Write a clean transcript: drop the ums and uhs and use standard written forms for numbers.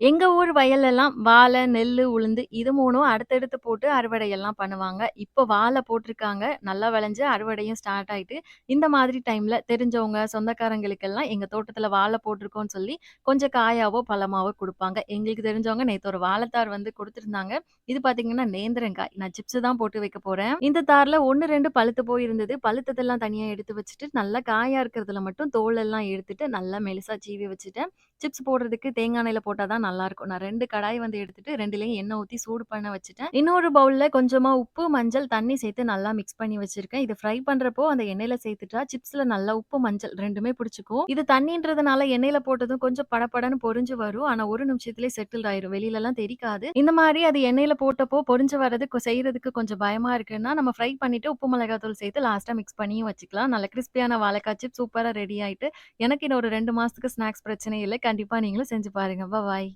எங்க ஊர் வயல்லலாம் வாழை, நெல்லு, உளுந்து இது 3ம் அடுத்தடுத்து போட்டு அறுவடை எல்லாம் பண்ணுவாங்க. இப்போ வாழை போட்டுருக்காங்க. நல்லா விளைஞ்சு அறுவடையும் ஸ்டார்ட் ஆயிட்டு, இந்த மாதிரி டைம்ல தெரிஞ்சவங்க, சொந்தக்காரங்களுக்கெல்லாம் எங்க தோட்டத்துல வாழை போட்டுருக்கோம்ன்னு சொல்லி, கொஞ்சம் காயாவோ, பழமாவோ குடுப்பாங்க. எங்களுக்கு தெரிஞ்சவங்க நேத்து ஒரு வாழைத்தார் வந்து குடுத்துருந்தாங்க. இது பார்த்தீங்கன்னா நேந்திரங்காய். நான் சிப்ஸ் தான் போட்டு வைக்க போறேன். இந்த தார்ல 1, 2 பழுத்து போயிருந்தது. பழுத்ததெல்லாம் தனியா எடுத்து வச்சுட்டு, நல்லா காயா இருக்கிறதுல மட்டும் தோல் எல்லாம் எடுத்துட்டு, நல்லா மெலிசா சீவி வச்சுட்டேன். சிப்ஸ் போடுறதுக்கு தேங்கா எண்ணெயில போட்டா தான் நல்லாருக்கும். நான் 2 கடாய் வந்து எடுத்துட்டு 2லயும் எண்ணெய் ஊத்தி சூடு பண்ண வச்சுட்டேன். இன்னொரு பவுல்ல கொஞ்சமா உப்பு, மஞ்சள், தண்ணி சேர்த்து நல்லா மிக்ஸ் பண்ணி வச்சிருக்கேன். இத ஃப்ரை பண்றப்போ அந்த எண்ணெயில சேர்த்துட்டா சிப்ஸ்ல நல்லா உப்பு, மஞ்சள் 2மே பிடிச்சுக்கும். இது தண்ணீன்றதுனால எண்ணெயில போட்டதும் கொஞ்சம் படபடன்னு பொரிஞ்சு வரும். ஆனா 1 நிமிஷத்திலேயே செட்டில் ஆயிரும். வெளிலலாம் தெறிக்காது. இந்த மாரி அது எண்ணெயில போட்டப்போ பொரிஞ்சு வரது செய்றதுக்கு கொஞ்சம் பயமா இருக்குன்னா, நம்ம ஃப்ரை பண்ணிட்டு உப்பு, மிளகாய் தூள் சேர்த்து லாஸ்ட்டா மிக்ஸ் பண்ணியும் வச்சுக்கலாம். நல்ல கிரிஸ்பியான வாழைக்காய் சிப்ஸ் சூப்பரா ரெடி ஆயிட்டு எனக்கு இன்னும் ஒரு 2 மாசத்துக்கு ஸ்நாக்ஸ் பிரச்சனை இல்ல. கண்டிப்பா நீங்களும் செஞ்சு பாருங்க. பாய்.